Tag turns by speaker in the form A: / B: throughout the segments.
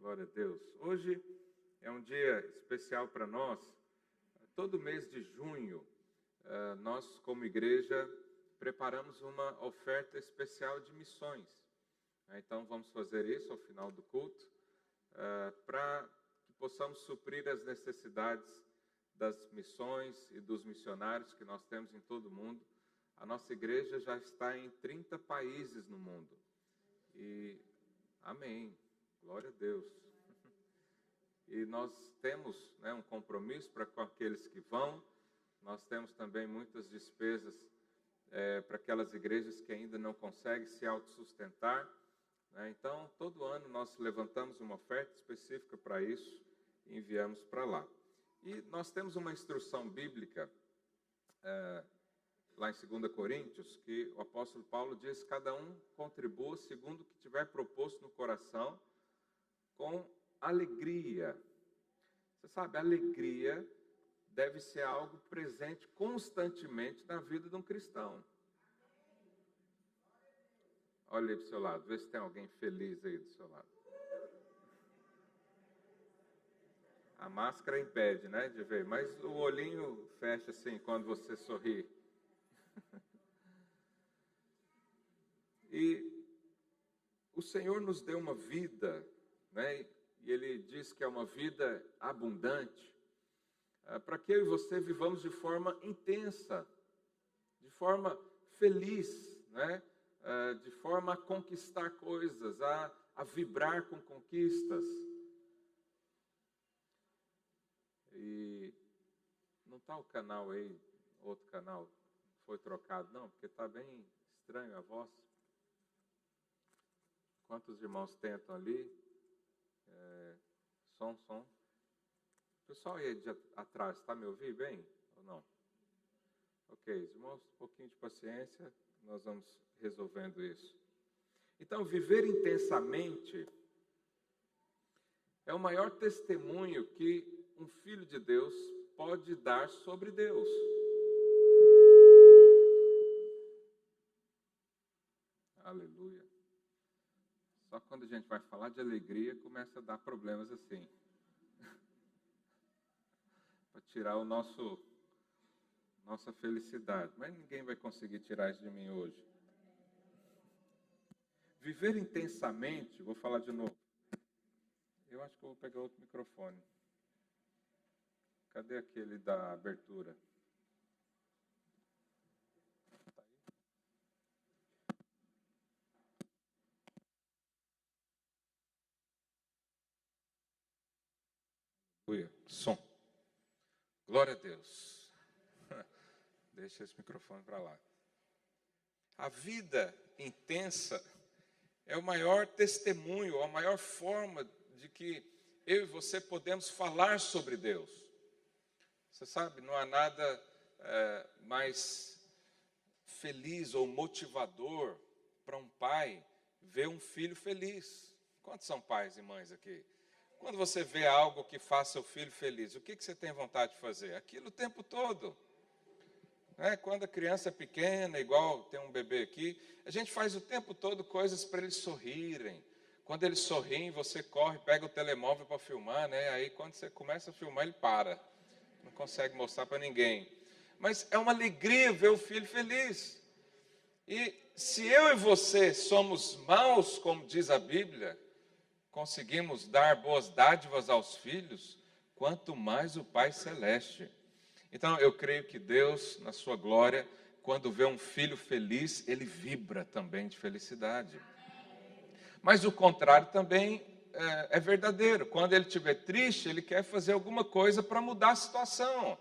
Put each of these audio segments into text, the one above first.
A: Glória a Deus. Hoje é um dia especial para nós. Todo mês de junho, nós, como igreja, preparamos uma oferta especial de missões. Então, vamos fazer isso ao final do culto, para que possamos suprir as necessidades das missões e dos missionários que nós temos em todo o mundo. A nossa igreja já está em 30 países no mundo. E, amém, glória a Deus. E nós temos um compromisso com aqueles que vão. Nós temos também muitas despesas para aquelas igrejas que ainda não conseguem se autossustentar. Então, todo ano nós levantamos uma oferta específica para isso e enviamos para lá. E nós temos uma instrução bíblica, lá em 2 Coríntios, que o apóstolo Paulo diz: cada um contribua segundo o que tiver proposto no coração, com alegria. Você sabe, alegria deve ser algo presente constantemente na vida de um cristão. Olha aí para o seu lado, vê se tem alguém feliz aí do seu lado. A máscara impede, de ver, mas o olhinho fecha assim quando você sorri. E o Senhor nos deu uma vida, e Ele diz que é uma vida abundante, para que eu e você vivamos de forma intensa, de forma feliz, de forma a conquistar coisas, a vibrar com conquistas. E não está o canal aí, outro canal foi trocado, não, porque está bem estranho a voz. Quantos irmãos tentam ali? Som. Pessoal aí de atrás, está me ouvindo bem ou não? Ok, irmãos, um pouquinho de paciência, nós vamos resolvendo isso. Então, viver intensamente é o maior testemunho que um filho de Deus pode dar sobre Deus. Aleluia. Só quando a gente vai falar de alegria, começa a dar problemas assim. Para tirar nossa felicidade. Mas ninguém vai conseguir tirar isso de mim hoje. Viver intensamente, vou falar de novo. Eu acho que eu vou pegar outro microfone. Cadê aquele da abertura? Som. Glória a Deus. Deixa esse microfone para lá. A vida intensa é o maior testemunho, a maior forma de que eu e você podemos falar sobre Deus. Você sabe, não há nada mais feliz ou motivador para um pai ver um filho feliz. Quantos são pais e mães aqui? Quando você vê algo que faça o filho feliz, o que você tem vontade de fazer? Aquilo o tempo todo. Quando a criança é pequena, igual tem um bebê aqui, a gente faz o tempo todo coisas para eles sorrirem. Quando eles sorriem, você corre, pega o telemóvel para filmar, Aí quando você começa a filmar, ele para. Não consegue mostrar para ninguém. Mas é uma alegria ver o filho feliz. E se eu e você somos maus, como diz a Bíblia, conseguimos dar boas dádivas aos filhos, quanto mais o Pai Celeste. Então, eu creio que Deus, na sua glória, quando vê um filho feliz, ele vibra também de felicidade. Mas o contrário também é verdadeiro. Quando ele estiver triste, ele quer fazer alguma coisa para mudar a situação.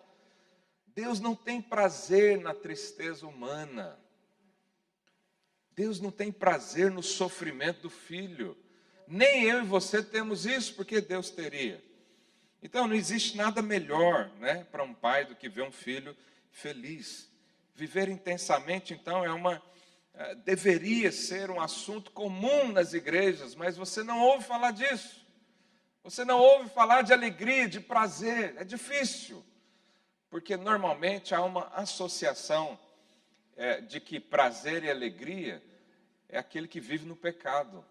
A: Deus não tem prazer na tristeza humana. Deus não tem prazer no sofrimento do filho. Nem eu e você temos isso, porque Deus teria. Então, não existe nada melhor para um pai do que ver um filho feliz. Viver intensamente, então, deveria ser um assunto comum nas igrejas, mas você não ouve falar disso. Você não ouve falar de alegria, de prazer. É difícil, porque normalmente há uma associação de que prazer e alegria é aquele que vive no pecado.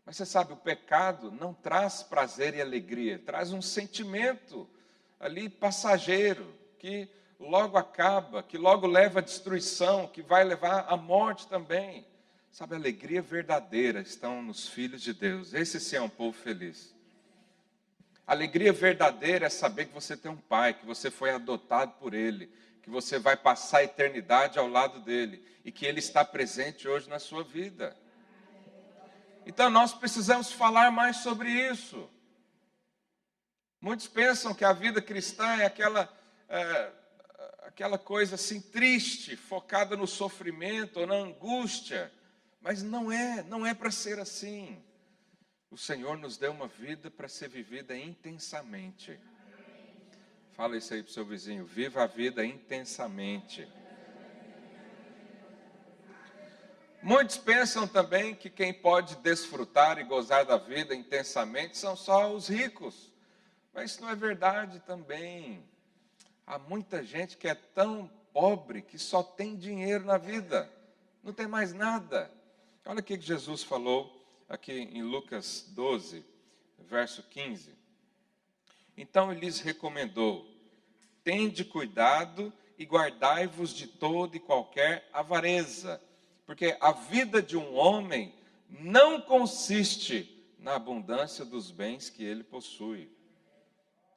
A: Mas você sabe, o pecado não traz prazer e alegria, traz um sentimento ali passageiro, que logo acaba, que logo leva à destruição, que vai levar à morte também. Sabe, a alegria verdadeira estão nos filhos de Deus. Esse sim é um povo feliz. A alegria verdadeira é saber que você tem um pai, que você foi adotado por ele, que você vai passar a eternidade ao lado dele e que ele está presente hoje na sua vida. Então nós precisamos falar mais sobre isso. Muitos pensam que a vida cristã é aquela coisa assim triste, focada no sofrimento ou na angústia. Mas não é para ser assim. O Senhor nos deu uma vida para ser vivida intensamente. Fala isso aí para o seu vizinho, viva a vida intensamente. Muitos pensam também que quem pode desfrutar e gozar da vida intensamente são só os ricos. Mas isso não é verdade também. Há muita gente que é tão pobre que só tem dinheiro na vida, não tem mais nada. Olha o que Jesus falou aqui em Lucas 12, verso 15. Então ele lhes recomendou: tende cuidado e guardai-vos de toda e qualquer avareza, porque a vida de um homem não consiste na abundância dos bens que ele possui.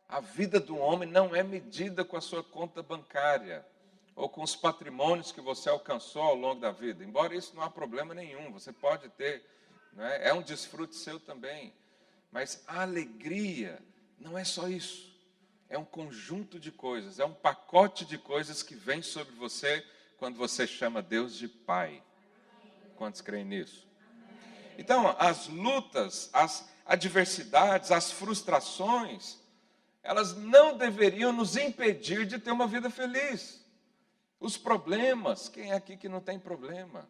A: A vida de um homem não é medida com a sua conta bancária ou com os patrimônios que você alcançou ao longo da vida. Embora isso não há problema nenhum, você pode ter, né? É um desfrute seu também. Mas a alegria não é só isso. É um conjunto de coisas, é um pacote de coisas que vem sobre você quando você chama Deus de Pai. Quantos creem nisso? Então, as lutas, as adversidades, as frustrações, elas não deveriam nos impedir de ter uma vida feliz. Os problemas, quem é aqui que não tem problema?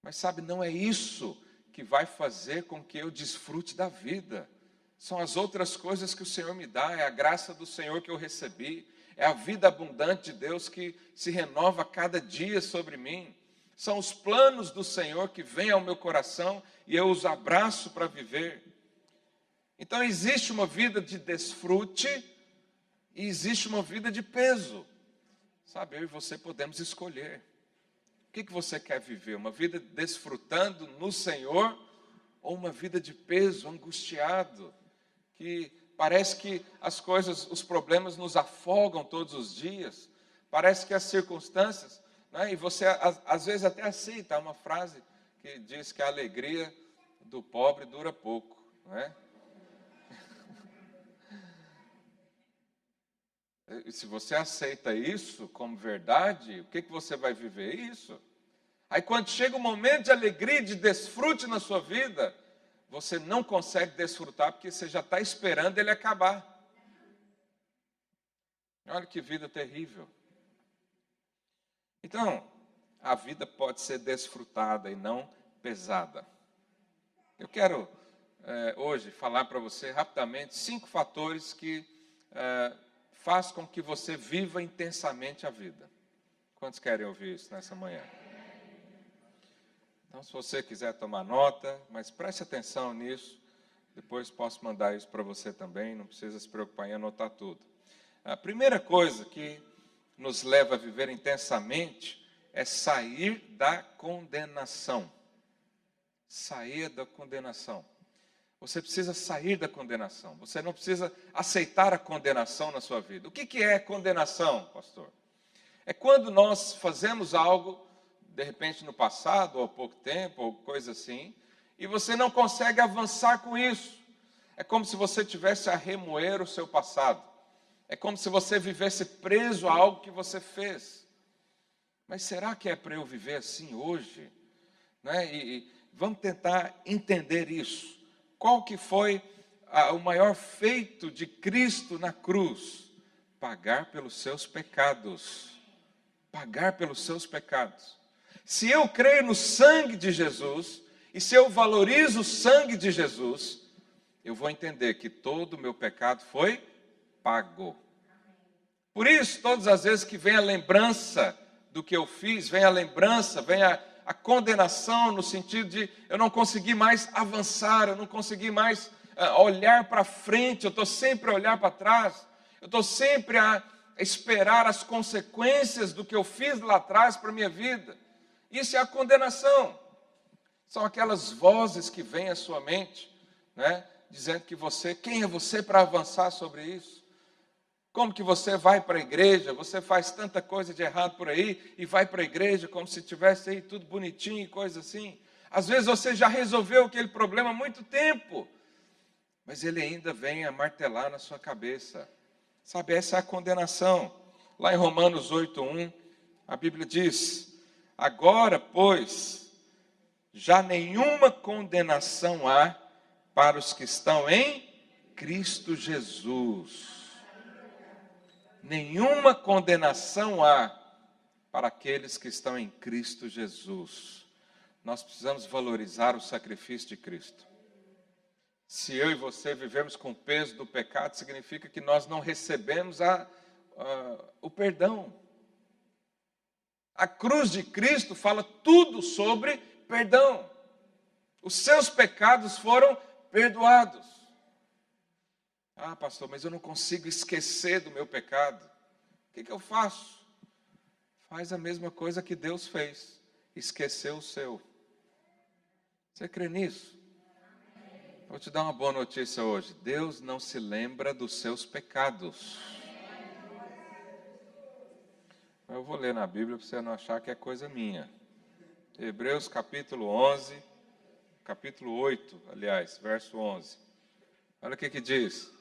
A: Mas sabe, não é isso que vai fazer com que eu desfrute da vida. São as outras coisas que o Senhor me dá, é a graça do Senhor que eu recebi, é a vida abundante de Deus que se renova cada dia sobre mim. São os planos do Senhor que vêm ao meu coração e eu os abraço para viver. Então existe uma vida de desfrute e existe uma vida de peso. Sabe, eu e você podemos escolher. O que você quer viver? Uma vida desfrutando no Senhor ou uma vida de peso, angustiado, que parece que as coisas, os problemas nos afogam todos os dias, parece que as circunstâncias, né, e você às vezes até aceita uma frase que diz que a alegria do pobre dura pouco, não é? E se você aceita isso como verdade, o que você vai viver? Isso. Aí quando chega o momento de alegria, de desfrute na sua vida, você não consegue desfrutar porque você já está esperando ele acabar. Olha que vida terrível. Então, a vida pode ser desfrutada e não pesada. Eu quero hoje falar para você rapidamente 5 fatores que faz com que você viva intensamente a vida. Quantos querem ouvir isso nessa manhã? Então, se você quiser tomar nota, mas preste atenção nisso, depois posso mandar isso para você também, não precisa se preocupar em anotar tudo. A primeira coisa que nos leva a viver intensamente é sair da condenação. Sair da condenação. Você precisa sair da condenação. Você não precisa aceitar a condenação na sua vida. O que é condenação, pastor? É quando nós fazemos algo, de repente no passado, ou há pouco tempo, ou coisa assim, e você não consegue avançar com isso. É como se você tivesse a remoer o seu passado. É como se você vivesse preso a algo que você fez. Mas será que é para eu viver assim hoje? Né? E vamos tentar entender isso. Qual que foi o maior feito de Cristo na cruz? Pagar pelos seus pecados. Pagar pelos seus pecados. Se eu creio no sangue de Jesus, e se eu valorizo o sangue de Jesus, eu vou entender que todo o meu pecado foi pago. Por isso, todas as vezes que vem a lembrança do que eu fiz, vem a lembrança, vem a a condenação no sentido de eu não consegui mais avançar, eu não consegui mais olhar para frente, eu estou sempre a olhar para trás, eu estou sempre a esperar as consequências do que eu fiz lá atrás para a minha vida. Isso é a condenação. São aquelas vozes que vêm à sua mente, né, dizendo que quem é você para avançar sobre isso? Como que você vai para a igreja, você faz tanta coisa de errado por aí, e vai para a igreja como se tivesse aí tudo bonitinho e coisa assim. Às vezes você já resolveu aquele problema há muito tempo, mas ele ainda vem a martelar na sua cabeça. Sabe, essa é a condenação. Lá em Romanos 8:1, a Bíblia diz: agora, pois, já nenhuma condenação há para os que estão em Cristo Jesus. Nenhuma condenação há para aqueles que estão em Cristo Jesus. Nós precisamos valorizar o sacrifício de Cristo. Se eu e você vivemos com o peso do pecado, significa que nós não recebemos o perdão. A cruz de Cristo fala tudo sobre perdão. Os seus pecados foram perdoados. Ah, pastor, mas eu não consigo esquecer do meu pecado. O que eu faço? Faz a mesma coisa que Deus fez. Esqueceu o seu. Você crê nisso? Vou te dar uma boa notícia hoje. Deus não se lembra dos seus pecados. Eu vou ler na Bíblia para você não achar que é coisa minha. Hebreus capítulo 11, capítulo 8, aliás, verso 11. Olha o que diz.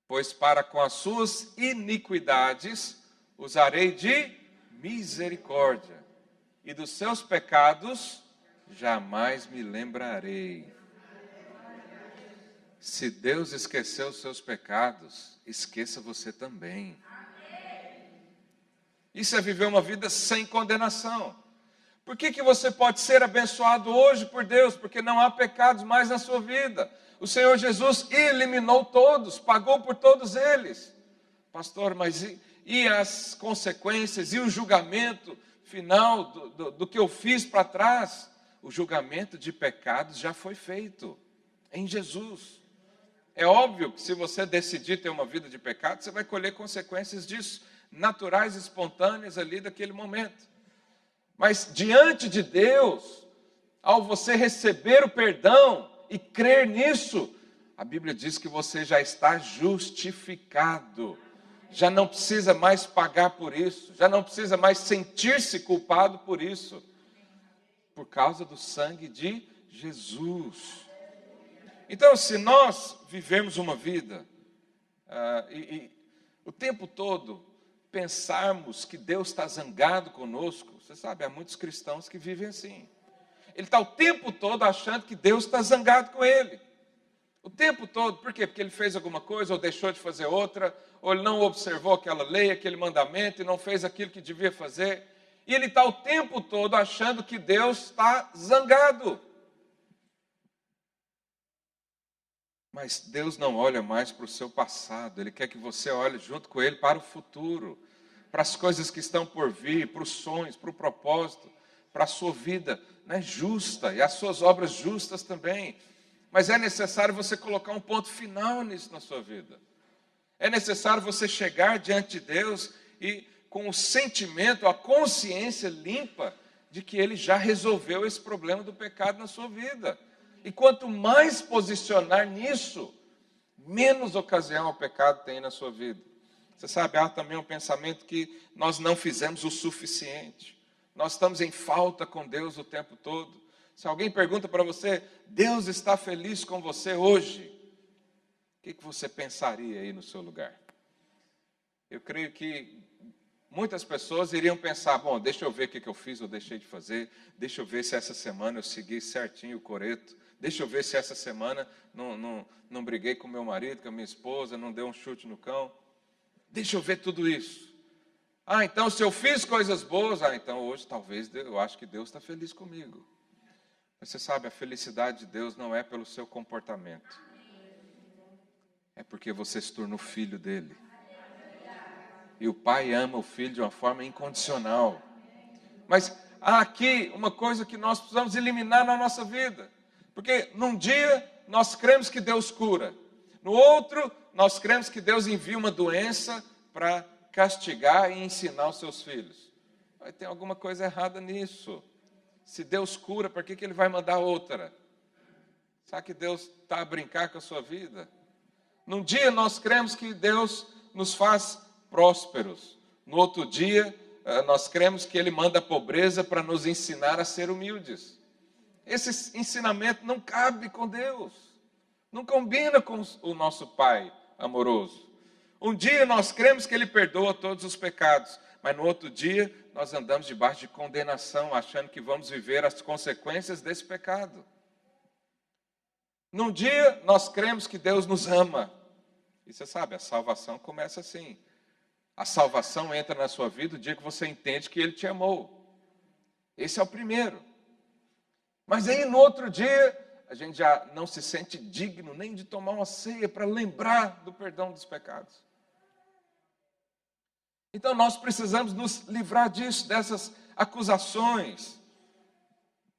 A: Pois para com as suas iniquidades usarei de misericórdia, e dos seus pecados jamais me lembrarei. Se Deus esqueceu os seus pecados, esqueça você também. Isso é viver uma vida sem condenação. Por que você pode ser abençoado hoje por Deus? Porque não há pecados mais na sua vida. O Senhor Jesus eliminou todos, pagou por todos eles. Pastor, mas e as consequências, e o julgamento final do que eu fiz para trás? O julgamento de pecados já foi feito em Jesus. É óbvio que se você decidir ter uma vida de pecado, você vai colher consequências disso, naturais, espontâneas ali daquele momento. Mas diante de Deus, ao você receber o perdão e crer nisso, a Bíblia diz que você já está justificado. Já não precisa mais pagar por isso, já não precisa mais sentir-se culpado por isso, por causa do sangue de Jesus. Então, se nós vivemos uma vida e o tempo todo pensarmos que Deus está zangado conosco, você sabe, há muitos cristãos que vivem assim. Ele está o tempo todo achando que Deus está zangado com ele. O tempo todo. Por quê? Porque ele fez alguma coisa, ou deixou de fazer outra, ou ele não observou aquela lei, aquele mandamento, e não fez aquilo que devia fazer. E ele está o tempo todo achando que Deus está zangado. Mas Deus não olha mais para o seu passado. Ele quer que você olhe junto com Ele para o futuro, para as coisas que estão por vir, para os sonhos, para o propósito, para a sua vida, né, justa, e as suas obras justas também. Mas é necessário você colocar um ponto final nisso na sua vida. É necessário você chegar diante de Deus e com o sentimento, a consciência limpa de que Ele já resolveu esse problema do pecado na sua vida. E quanto mais posicionar nisso, menos ocasião o pecado tem na sua vida. Você sabe, há também um pensamento que nós não fizemos o suficiente. Nós estamos em falta com Deus o tempo todo. Se alguém pergunta para você, Deus está feliz com você hoje, o que você pensaria aí no seu lugar? Eu creio que muitas pessoas iriam pensar, bom, deixa eu ver o que eu fiz ou deixei de fazer, deixa eu ver se essa semana eu segui certinho o coreto, deixa eu ver se essa semana não briguei com meu marido, com a minha esposa, não dei um chute no cão. Deixa eu ver tudo isso. Ah, então se eu fiz coisas boas, então hoje talvez eu acho que Deus está feliz comigo. Mas você sabe, a felicidade de Deus não é pelo seu comportamento. É porque você se tornou filho dele. E o pai ama o filho de uma forma incondicional. Mas há aqui uma coisa que nós precisamos eliminar na nossa vida. Porque num dia nós cremos que Deus cura. No outro, nós cremos que Deus envia uma doença para castigar e ensinar os seus filhos. Mas tem alguma coisa errada nisso. Se Deus cura, por que Ele vai mandar outra? Será que Deus está a brincar com a sua vida? Num dia nós cremos que Deus nos faz prósperos. No outro dia, nós cremos que Ele manda a pobreza para nos ensinar a ser humildes. Esse ensinamento não cabe com Deus. Não combina com o nosso Pai amoroso. Um dia nós cremos que Ele perdoa todos os pecados, mas no outro dia nós andamos debaixo de condenação, achando que vamos viver as consequências desse pecado. Num dia nós cremos que Deus nos ama. E você sabe, a salvação começa assim. A salvação entra na sua vida o dia que você entende que Ele te amou. Esse é o primeiro. Mas aí no outro dia, a gente já não se sente digno nem de tomar uma ceia para lembrar do perdão dos pecados. Então nós precisamos nos livrar disso, dessas acusações.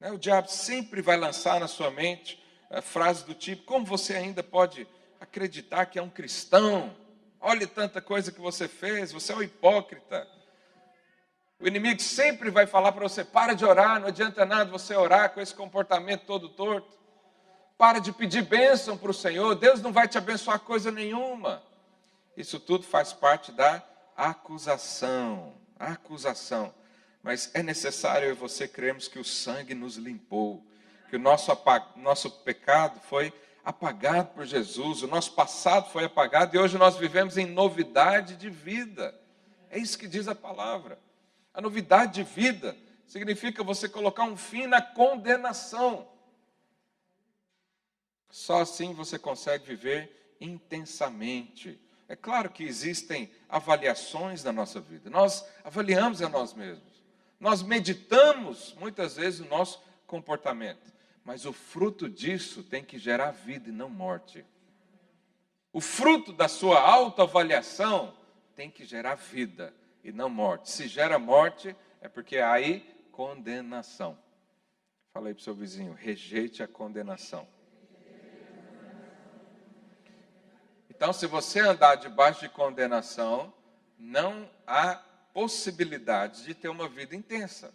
A: O diabo sempre vai lançar na sua mente frases do tipo: como você ainda pode acreditar que é um cristão? Olha tanta coisa que você fez, você é um hipócrita. O inimigo sempre vai falar para você: para de orar, não adianta nada você orar com esse comportamento todo torto. Para de pedir bênção para o Senhor, Deus não vai te abençoar coisa nenhuma. Isso tudo faz parte da acusação. Mas é necessário eu e você crermos que o sangue nos limpou, que o nosso pecado foi apagado por Jesus, o nosso passado foi apagado e hoje nós vivemos em novidade de vida. É isso que diz a palavra. A novidade de vida significa você colocar um fim na condenação. Só assim você consegue viver intensamente. É claro que existem avaliações na nossa vida. Nós avaliamos a nós mesmos. Nós meditamos muitas vezes o nosso comportamento. Mas o fruto disso tem que gerar vida e não morte. O fruto da sua autoavaliação tem que gerar vida e não morte. Se gera morte, é porque há aí condenação. Fala aí para o seu vizinho: rejeite a condenação. Então, se você andar debaixo de condenação, não há possibilidade de ter uma vida intensa.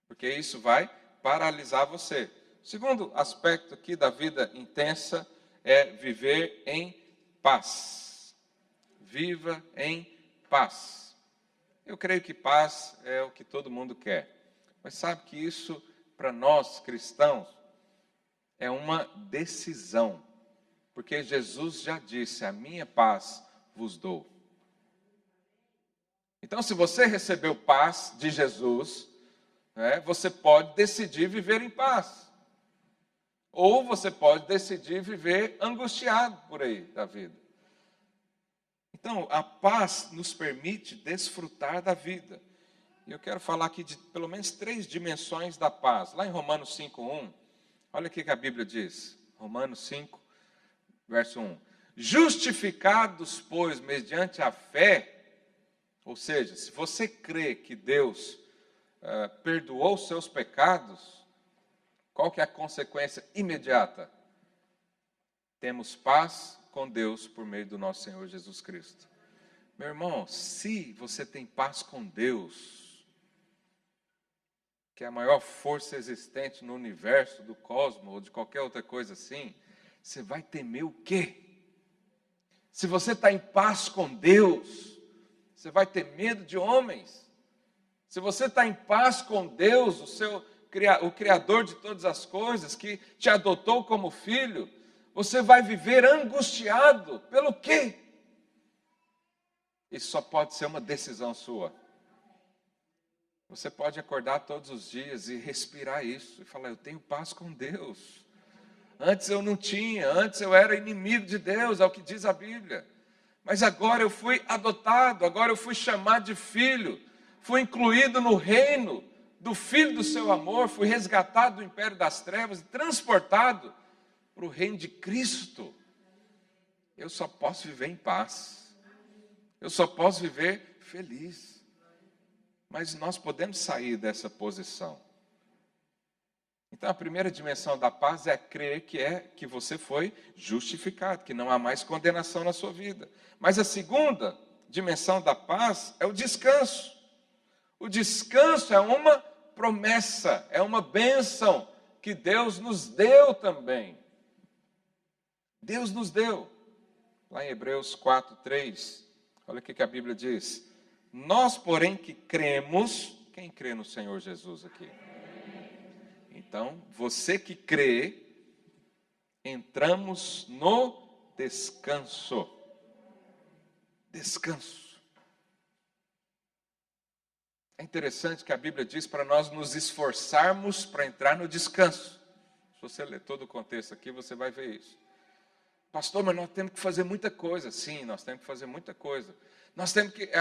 A: Porque isso vai paralisar você. O segundo aspecto aqui da vida intensa é viver em paz. Viva em paz. Eu creio que paz é o que todo mundo quer. Mas sabe que isso, para nós cristãos, é uma decisão. Porque Jesus já disse: a minha paz vos dou. Então, se você recebeu paz de Jesus, você pode decidir viver em paz. Ou você pode decidir viver angustiado por aí da vida. Então, a paz nos permite desfrutar da vida. E eu quero falar aqui de pelo menos 3 dimensões da paz. Lá em Romanos 5:1, olha o que a Bíblia diz. Romanos 5, verso 1. Justificados, pois, mediante a fé, ou seja, se você crê que Deus perdoou os seus pecados, qual que é a consequência imediata? Temos paz com Deus por meio do nosso Senhor Jesus Cristo. Meu irmão, se você tem paz com Deus, que é a maior força existente no universo, do cosmos, ou de qualquer outra coisa assim, você vai temer o quê? Se você está em paz com Deus, você vai ter medo de homens. Se você está em paz com Deus, o Criador de todas as coisas, que te adotou como filho, você vai viver angustiado pelo quê? Isso só pode ser uma decisão sua. Você pode acordar todos os dias e respirar isso, e falar: eu tenho paz com Deus. Antes eu não tinha, antes eu era inimigo de Deus, é o que diz a Bíblia. Mas agora eu fui adotado, agora eu fui chamado de filho, fui incluído no reino do Filho do seu amor, fui resgatado do império das trevas e transportado para o reino de Cristo. Eu só posso viver em paz. Eu só posso viver feliz. Mas nós podemos sair dessa posição. Então, a primeira dimensão da paz é crer que você foi justificado, que não há mais condenação na sua vida. Mas a segunda dimensão da paz é o descanso. O descanso é uma promessa, é uma bênção que Deus nos deu também. Deus nos deu. Lá em Hebreus 4:3, olha o que a Bíblia diz. Nós, porém, que cremos, quem crê no Senhor Jesus aqui? Então, você que crê, entramos no descanso. Descanso. É interessante que a Bíblia diz para nós nos esforçarmos para entrar no descanso. Se você ler todo o contexto aqui, você vai ver isso. Pastor, mas nós temos que fazer muita coisa. Sim, nós temos que fazer muita coisa.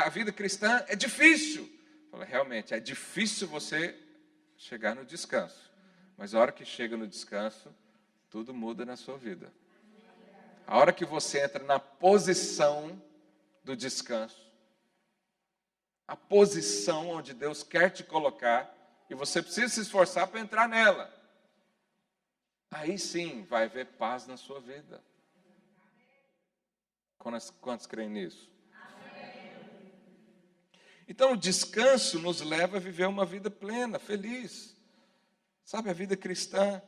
A: A vida cristã é difícil. Realmente, é difícil você chegar no descanso. Mas a hora que chega no descanso, tudo muda na sua vida. A hora que você entra na posição do descanso, a posição onde Deus quer te colocar, e você precisa se esforçar para entrar nela, aí sim vai haver paz na sua vida. Quantos creem nisso? Então o descanso nos leva a viver uma vida plena, feliz. Sabe, a vida cristã,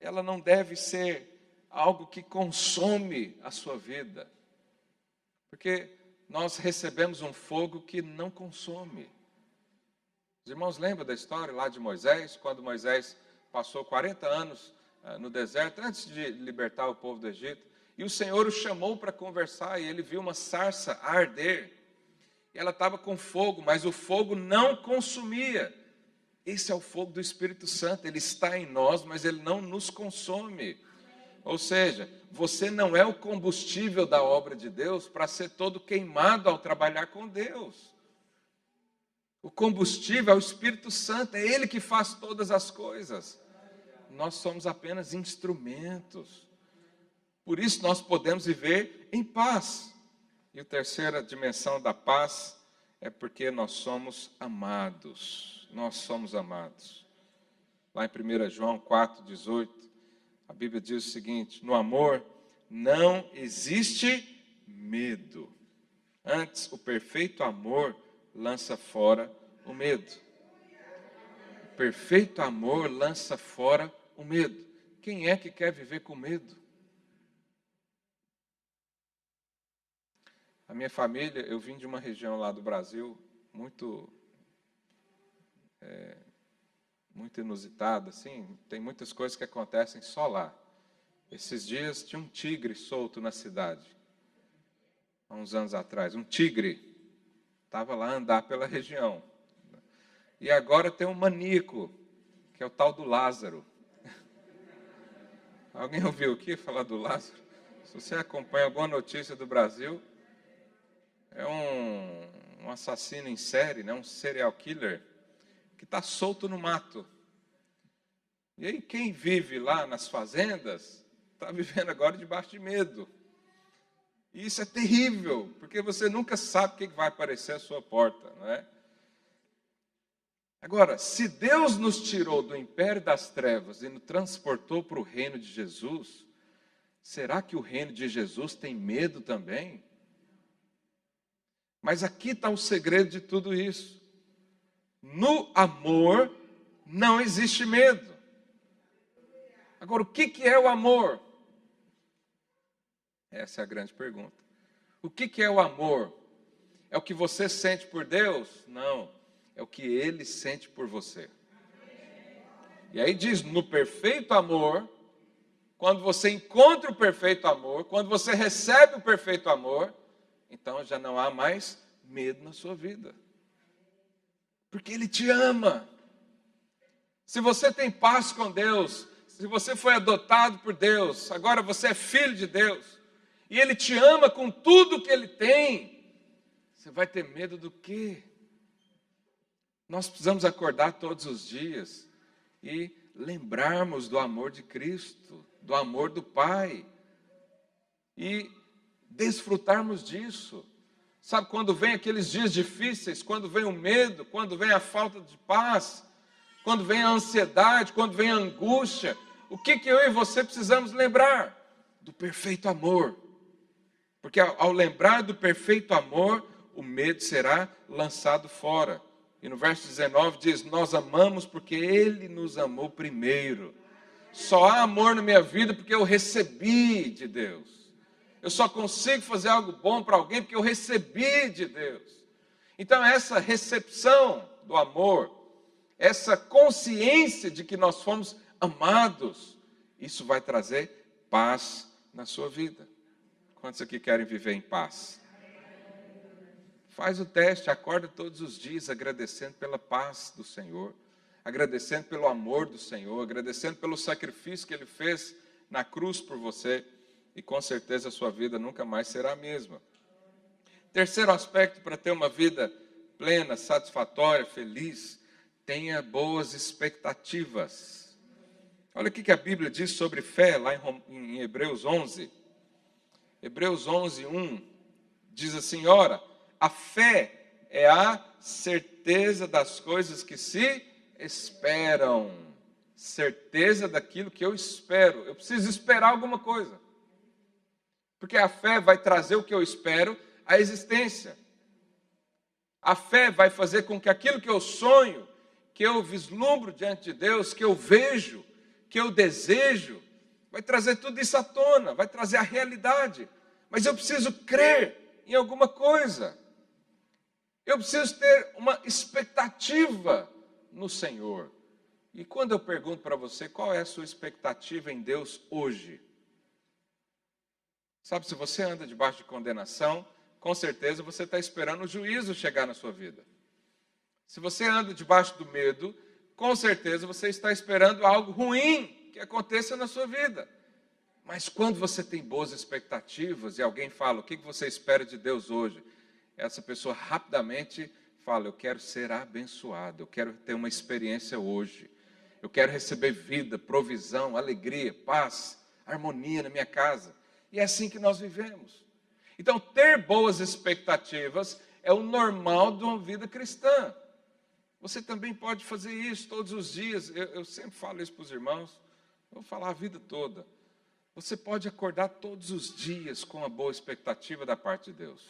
A: ela não deve ser algo que consome a sua vida. Porque nós recebemos um fogo que não consome. Os irmãos lembram da história lá de Moisés, quando Moisés passou 40 anos no deserto, antes de libertar o povo do Egito, e o Senhor o chamou para conversar, e ele viu uma sarça arder, e ela estava com fogo, mas o fogo não consumia. Esse é o fogo do Espírito Santo, ele está em nós, mas ele não nos consome. Ou seja, você não é o combustível da obra de Deus para ser todo queimado ao trabalhar com Deus. O combustível é o Espírito Santo, é ele que faz todas as coisas. Nós somos apenas instrumentos. Por isso nós podemos viver em paz. E a terceira dimensão da paz é porque nós somos amados. Nós somos amados. Lá em 1 João 4,18, a Bíblia diz o seguinte: no amor não existe medo. Antes, o perfeito amor lança fora o medo. O perfeito amor lança fora o medo. Quem é que quer viver com medo? A minha família, eu vim de uma região lá do Brasil muito inusitada, assim, tem muitas coisas que acontecem só lá. Esses dias tinha um tigre solto na cidade, há uns anos atrás, um tigre, estava lá a andar pela região. E agora tem um maníaco, que é o tal do Lázaro. Alguém ouviu aqui falar do Lázaro? Se você acompanha alguma notícia do Brasil, é um assassino em série, né? Um serial killer, que está solto no mato. E aí quem vive lá nas fazendas, está vivendo agora debaixo de medo. E isso é terrível, porque você nunca sabe o que vai aparecer à sua porta, não é? Agora, se Deus nos tirou do império das trevas e nos transportou para o reino de Jesus, será que o reino de Jesus tem medo também? Mas aqui está o segredo de tudo isso. No amor não existe medo. Agora, o que é o amor? Essa é a grande pergunta. O que é o amor? É o que você sente por Deus? Não, é o que Ele sente por você. E aí diz, no perfeito amor, quando você encontra o perfeito amor, quando você recebe o perfeito amor, então já não há mais medo na sua vida. Porque Ele te ama. Se você tem paz com Deus, se você foi adotado por Deus, agora você é filho de Deus, e Ele te ama com tudo que Ele tem, você vai ter medo do quê? Nós precisamos acordar todos os dias e lembrarmos do amor de Cristo, do amor do Pai, e desfrutarmos disso. Sabe, quando vem aqueles dias difíceis, quando vem o medo, quando vem a falta de paz, quando vem a ansiedade, quando vem a angústia, o que eu e você precisamos lembrar? Do perfeito amor. Porque ao lembrar do perfeito amor, o medo será lançado fora. E no verso 19 diz, nós amamos porque Ele nos amou primeiro. Só há amor na minha vida porque eu recebi de Deus. Eu só consigo fazer algo bom para alguém porque eu recebi de Deus. Então essa recepção do amor, essa consciência de que nós fomos amados, isso vai trazer paz na sua vida. Quantos aqui querem viver em paz? Faz o teste, acorda todos os dias agradecendo pela paz do Senhor, agradecendo pelo amor do Senhor, agradecendo pelo sacrifício que Ele fez na cruz por você, e com certeza a sua vida nunca mais será a mesma. Terceiro aspecto para ter uma vida plena, satisfatória, feliz, tenha boas expectativas. Olha o que a Bíblia diz sobre fé, lá em Hebreus 11. Hebreus 11, 1, diz assim, ora, a fé é a certeza das coisas que se esperam. Certeza daquilo que eu espero. Eu preciso esperar alguma coisa. Porque a fé vai trazer o que eu espero à existência. A fé vai fazer com que aquilo que eu sonho, que eu vislumbro diante de Deus, que eu vejo, que eu desejo, vai trazer tudo isso à tona, vai trazer a realidade. Mas eu preciso crer em alguma coisa. Eu preciso ter uma expectativa no Senhor. E quando eu pergunto para você, qual é a sua expectativa em Deus hoje? Sabe, se você anda debaixo de condenação, com certeza você está esperando o juízo chegar na sua vida. Se você anda debaixo do medo, com certeza você está esperando algo ruim que aconteça na sua vida. Mas quando você tem boas expectativas e alguém fala, o que você espera de Deus hoje? Essa pessoa rapidamente fala, eu quero ser abençoado, eu quero ter uma experiência hoje. Eu quero receber vida, provisão, alegria, paz, harmonia na minha casa. E é assim que nós vivemos. Então, ter boas expectativas é o normal de uma vida cristã. Você também pode fazer isso todos os dias. Eu sempre falo isso para os irmãos, eu vou falar a vida toda. Você pode acordar todos os dias com uma boa expectativa da parte de Deus.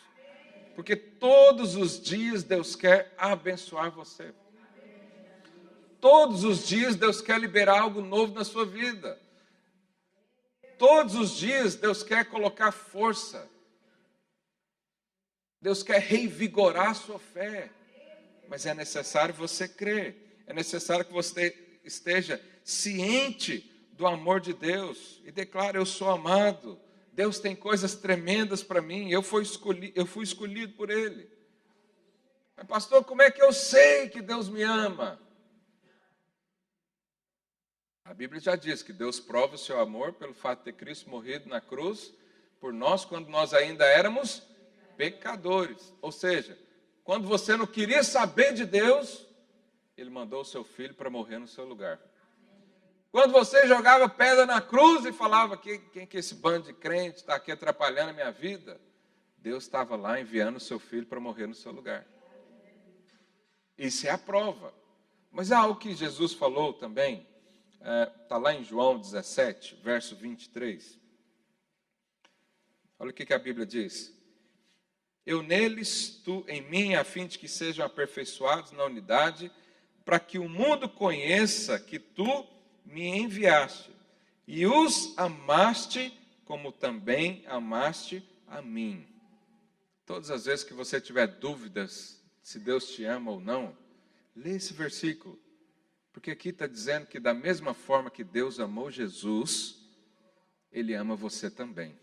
A: Porque todos os dias Deus quer abençoar você. Todos os dias Deus quer liberar algo novo na sua vida. Todos os dias Deus quer colocar força. Deus quer revigorar a sua fé. Mas é necessário você crer. É necessário que você esteja ciente do amor de Deus. E declare, eu sou amado. Deus tem coisas tremendas para mim. Eu fui escolhido por Ele. Mas pastor, como é que eu sei que Deus me ama? A Bíblia já diz que Deus prova o seu amor pelo fato de ter Cristo morrido na cruz por nós quando nós ainda éramos pecadores. Ou seja, quando você não queria saber de Deus, Ele mandou o seu Filho para morrer no seu lugar. Quando você jogava pedra na cruz e falava, quem que esse bando de crente está aqui atrapalhando a minha vida? Deus estava lá enviando o seu Filho para morrer no seu lugar. Isso é a prova. Mas há algo que Jesus falou também. Está lá em João 17, verso 23. Olha o que a Bíblia diz. Eu neles, tu em mim, a fim de que sejam aperfeiçoados na unidade, para que o mundo conheça que tu me enviaste, e os amaste, como também amaste a mim. Todas as vezes que você tiver dúvidas se Deus te ama ou não, lê esse versículo. Porque aqui está dizendo que da mesma forma que Deus amou Jesus, Ele ama você também.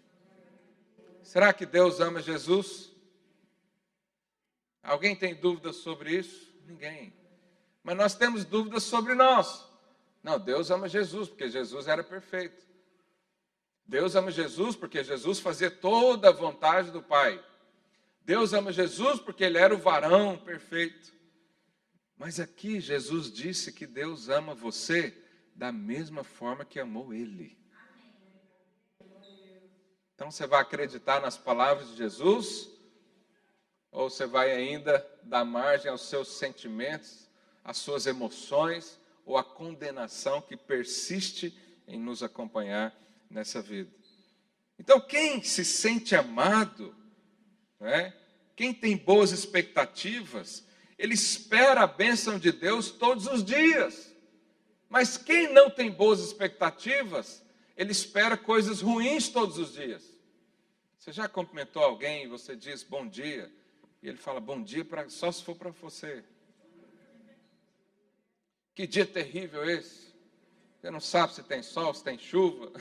A: Será que Deus ama Jesus? Alguém tem dúvidas sobre isso? Ninguém. Mas nós temos dúvidas sobre nós. Não, Deus ama Jesus, porque Jesus era perfeito. Deus ama Jesus porque Jesus fazia toda a vontade do Pai. Deus ama Jesus porque Ele era o varão perfeito. Mas aqui Jesus disse que Deus ama você da mesma forma que amou Ele. Então você vai acreditar nas palavras de Jesus? Ou você vai ainda dar margem aos seus sentimentos, às suas emoções, ou à condenação que persiste em nos acompanhar nessa vida? Então, quem se sente amado, né? Quem tem boas expectativas, ele espera a bênção de Deus todos os dias. Mas quem não tem boas expectativas, ele espera coisas ruins todos os dias. Você já cumprimentou alguém e você diz bom dia, e ele fala bom dia só se for para você. Que dia terrível esse. Você não sabe se tem sol, se tem chuva.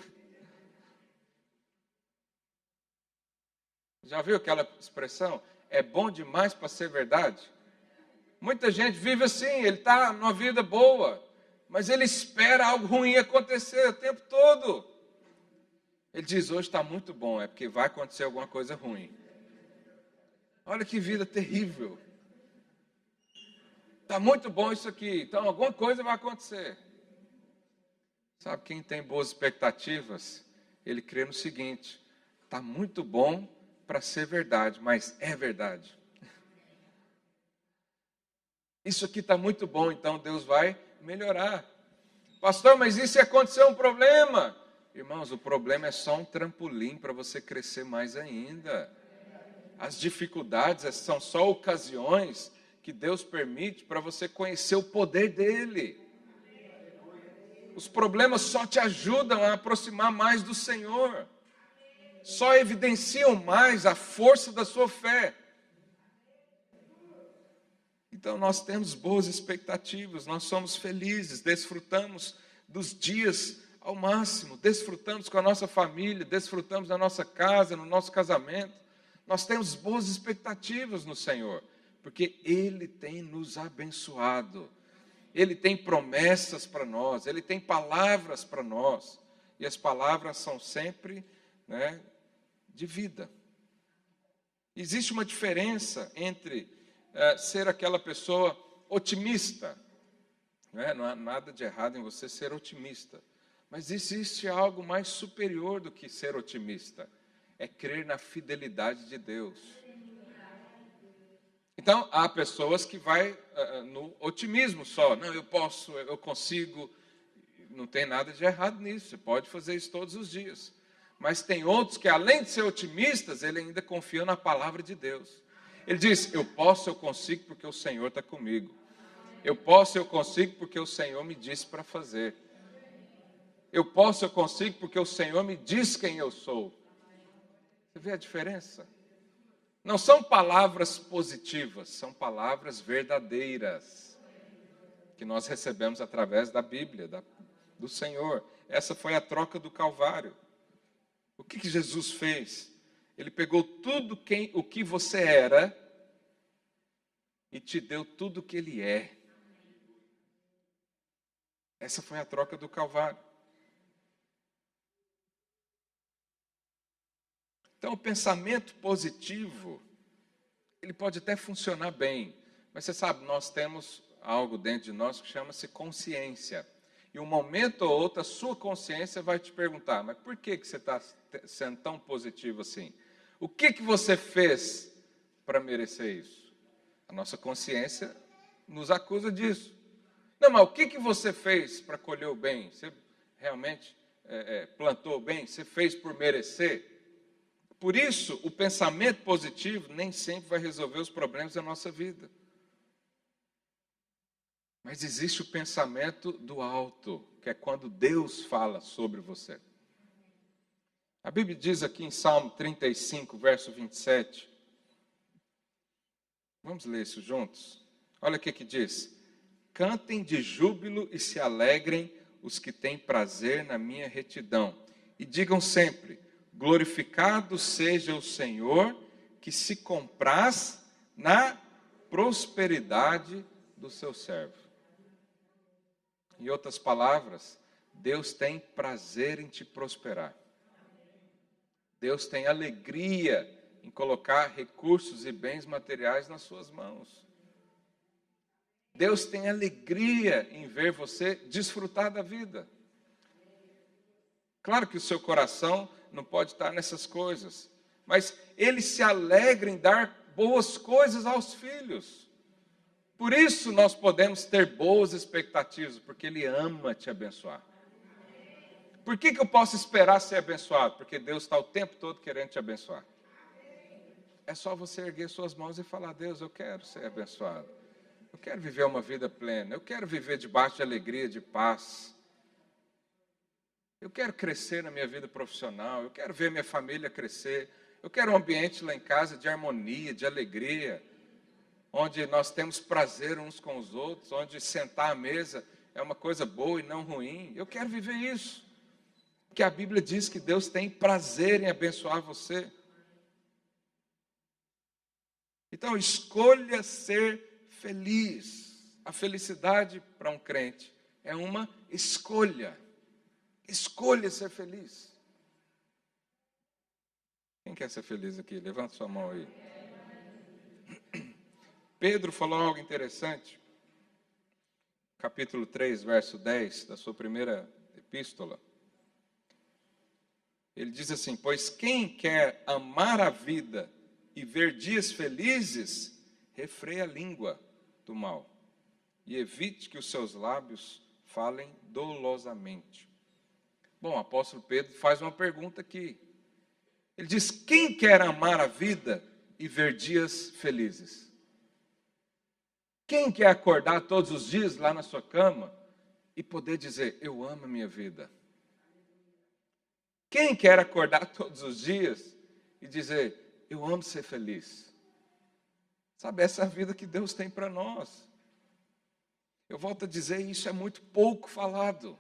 A: Já viu aquela expressão? É bom demais para ser verdade? Muita gente vive assim, ele está numa vida boa, mas ele espera algo ruim acontecer o tempo todo. Ele diz, hoje está muito bom, é porque vai acontecer alguma coisa ruim. Olha que vida terrível. Está muito bom isso aqui, então alguma coisa vai acontecer. Sabe, quem tem boas expectativas, ele crê no seguinte, está muito bom para ser verdade, mas é verdade. Isso aqui está muito bom, então Deus vai melhorar. Pastor, mas e se acontecer um problema? Irmãos, o problema é só um trampolim para você crescer mais ainda. As dificuldades são só ocasiões que Deus permite para você conhecer o poder dele. Os problemas só te ajudam a aproximar mais do Senhor. Só evidenciam mais a força da sua fé. Então nós temos boas expectativas, nós somos felizes, desfrutamos dos dias ao máximo, desfrutamos com a nossa família, desfrutamos na nossa casa, no nosso casamento. Nós temos boas expectativas no Senhor, porque Ele tem nos abençoado. Ele tem promessas para nós, Ele tem palavras para nós. E as palavras são sempre, né, de vida. Existe uma diferença entre ser aquela pessoa otimista. Não há nada de errado em você ser otimista. Mas existe algo mais superior do que ser otimista. É crer na fidelidade de Deus. Então, há pessoas que vai no otimismo só. Não, eu posso, eu consigo. Não tem nada de errado nisso. Você pode fazer isso todos os dias. Mas tem outros que, além de ser otimistas, ele ainda confia na palavra de Deus. Ele diz, eu posso, eu consigo, porque o Senhor está comigo. Eu posso, eu consigo, porque o Senhor me disse para fazer. Eu posso, eu consigo, porque o Senhor me diz quem eu sou. Você vê a diferença? Não são palavras positivas, são palavras verdadeiras. Que nós recebemos através da Bíblia, do Senhor. Essa foi a troca do Calvário. O que Jesus fez? Ele pegou tudo o que você era e te deu tudo o que Ele é. Essa foi a troca do Calvário. Então, o pensamento positivo, ele pode até funcionar bem, mas você sabe, nós temos algo dentro de nós que chama-se consciência. E um momento ou outro, a sua consciência vai te perguntar, mas por que você está sendo tão positivo assim? O que você fez para merecer isso? A nossa consciência nos acusa disso. Não, mas o que você fez para colher o bem? Você realmente plantou bem? Você fez por merecer? Por isso, o pensamento positivo nem sempre vai resolver os problemas da nossa vida. Mas existe o pensamento do alto, que é quando Deus fala sobre você. A Bíblia diz aqui em Salmo 35, verso 27. Vamos ler isso juntos? Olha o que diz. Cantem de júbilo e se alegrem os que têm prazer na minha retidão. E digam sempre, glorificado seja o Senhor, que se compraz na prosperidade do seu servo. Em outras palavras, Deus tem prazer em te prosperar. Deus tem alegria em colocar recursos e bens materiais nas suas mãos. Deus tem alegria em ver você desfrutar da vida. Claro que o seu coração não pode estar nessas coisas, mas Ele se alegra em dar boas coisas aos filhos. Por isso nós podemos ter boas expectativas, porque Ele ama te abençoar. Por que eu posso esperar ser abençoado? Porque Deus está o tempo todo querendo te abençoar. É só você erguer suas mãos e falar: Deus, eu quero ser abençoado. Eu quero viver uma vida plena. Eu quero viver debaixo de alegria, de paz. Eu quero crescer na minha vida profissional. Eu quero ver minha família crescer. Eu quero um ambiente lá em casa de harmonia, de alegria, onde nós temos prazer uns com os outros, onde sentar à mesa é uma coisa boa e não ruim. Eu quero viver isso. Porque a Bíblia diz que Deus tem prazer em abençoar você. Então, escolha ser feliz. A felicidade para um crente é uma escolha. Escolha ser feliz. Quem quer ser feliz aqui? Levanta sua mão aí. Pedro falou algo interessante. Capítulo 3, verso 10 da sua primeira epístola. Ele diz assim: pois quem quer amar a vida e ver dias felizes, refreia a língua do mal e evite que os seus lábios falem dolosamente. Bom, o apóstolo Pedro faz uma pergunta aqui. Ele diz: quem quer amar a vida e ver dias felizes? Quem quer acordar todos os dias lá na sua cama e poder dizer: eu amo a minha vida? Quem quer acordar todos os dias e dizer: eu amo ser feliz? Sabe, essa é a vida que Deus tem para nós. Eu volto a dizer, isso é muito pouco falado.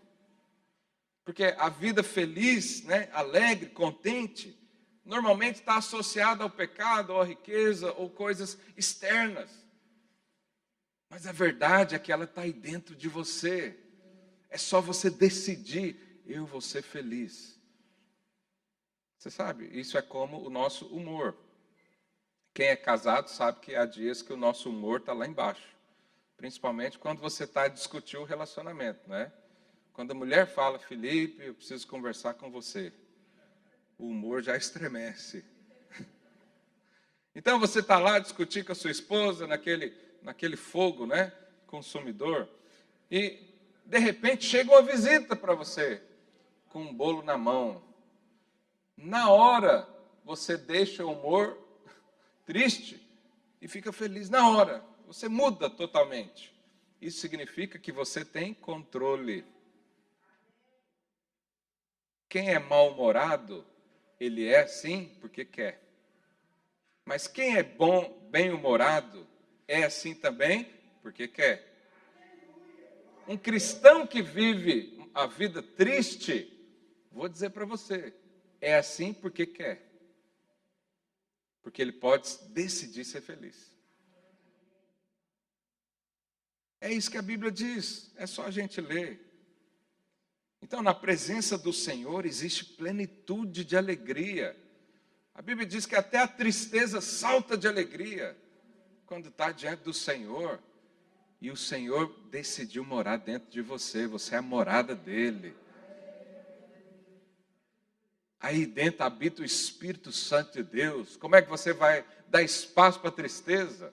A: Porque a vida feliz, né, alegre, contente, normalmente está associada ao pecado, ou à riqueza, ou coisas externas. Mas a verdade é que ela está aí dentro de você. É só você decidir: eu vou ser feliz. Você sabe, isso é como o nosso humor. Quem é casado sabe que há dias que o nosso humor está lá embaixo. Principalmente quando você está a discutir o relacionamento, né? Quando a mulher fala: Felipe, eu preciso conversar com você, o humor já estremece. Então você está lá a discutir com a sua esposa, naquele fogo, né, consumidor, e de repente chega uma visita para você, com um bolo na mão. Na hora, você deixa o humor triste e fica feliz na hora. Você muda totalmente. Isso significa que você tem controle. Quem é mal-humorado, ele é assim porque quer. Mas quem é bem-humorado, é assim também porque quer. Um cristão que vive a vida triste, vou dizer para você, é assim porque quer. Porque ele pode decidir ser feliz. É isso que a Bíblia diz, é só a gente ler. Então, na presença do Senhor existe plenitude de alegria. A Bíblia diz que até a tristeza salta de alegria quando está diante do Senhor. E o Senhor decidiu morar dentro de você, você é a morada dele. Aí dentro habita o Espírito Santo de Deus. Como é que você vai dar espaço para a tristeza?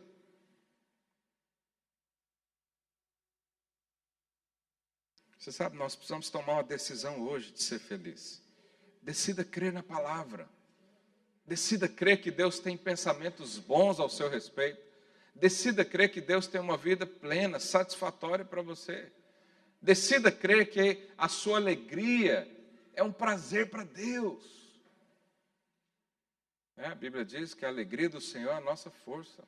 A: Você sabe, nós precisamos tomar uma decisão hoje de ser feliz. Decida crer na palavra. Decida crer que Deus tem pensamentos bons ao seu respeito. Decida crer que Deus tem uma vida plena, satisfatória para você. Decida crer que a sua alegria é um prazer para Deus. A Bíblia diz que a alegria do Senhor é a nossa força.